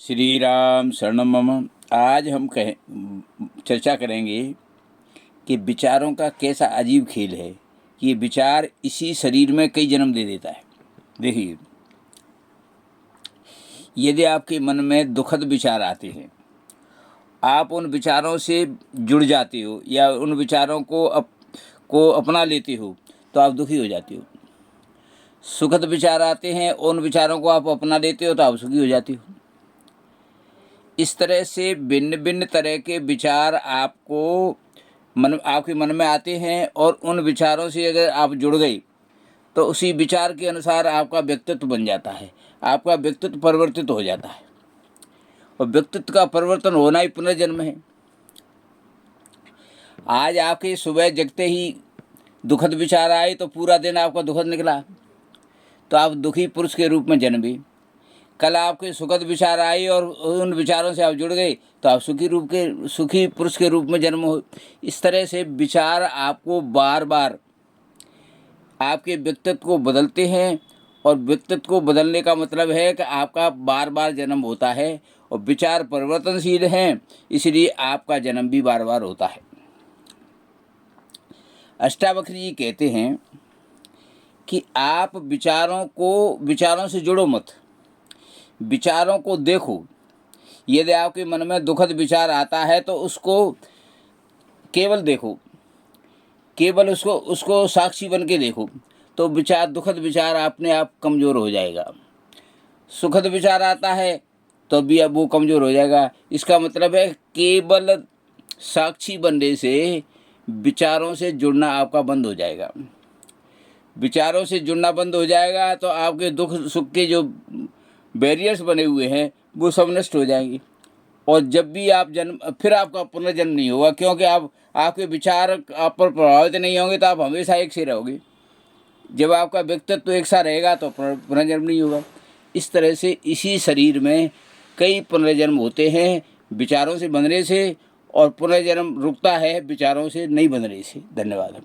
श्री राम शरणम मम। आज हम चर्चा करेंगे कि विचारों का कैसा अजीब खेल है कि ये विचार इसी शरीर में कई जन्म दे देता है। देखिए, यदि आपके मन में दुखद विचार आते हैं, आप उन विचारों से जुड़ जाते हो या उन विचारों को अपना लेते हो तो आप दुखी हो जाते हो। सुखद विचार आते हैं, उन विचारों को आप अपना लेते हो तो आप सुखी हो जाते हो। इस तरह से भिन्न भिन्न तरह के विचार आपके मन में आते हैं और उन विचारों से अगर आप जुड़ गए तो उसी विचार के अनुसार आपका व्यक्तित्व बन जाता है, आपका व्यक्तित्व परिवर्तित हो जाता है। और व्यक्तित्व का परिवर्तन होना ही पुनर्जन्म है। आज आपके सुबह जगते ही दुखद विचार आए तो पूरा दिन आपका दुखद निकला तो आप दुखी पुरुष के रूप में जन्मे। कल आपके सुखद विचार आए और उन विचारों से आप जुड़ गए तो आप सुखी पुरुष के रूप में जन्म हो। इस तरह से विचार आपको बार बार आपके व्यक्तित्व को बदलते हैं और व्यक्तित्व को बदलने का मतलब है कि आपका बार बार जन्म होता है और विचार परिवर्तनशील हैं, इसलिए आपका जन्म भी बार बार होता है। अष्टावक्र जी कहते हैं कि आप विचारों से जुड़ो मत, विचारों को देखो। यदि आपके मन में दुखद विचार आता है तो उसको केवल देखो, केवल उसको साक्षी बन के देखो तो दुखद विचार अपने आप कमज़ोर हो जाएगा। सुखद विचार आता है तो भी अब वो कमज़ोर हो जाएगा। इसका मतलब है केवल साक्षी बनने से विचारों से जुड़ना आपका बंद हो जाएगा। विचारों से जुड़ना बंद हो जाएगा तो आपके दुख सुख के जो बैरियर्स बने हुए हैं वो सब नष्ट हो जाएंगे और जब भी आप फिर आपका पुनर्जन्म नहीं होगा, क्योंकि आपके विचार आप पर प्रभावित नहीं होंगे तो आप हमेशा एक से रहोगे। जब आपका व्यक्तित्व एक सा रहेगा तो पुनर्जन्म नहीं होगा। इस तरह से इसी शरीर में कई पुनर्जन्म होते हैं, विचारों से बंधने से, और पुनर्जन्म रुकता है विचारों से नहीं बंधने से। धन्यवाद।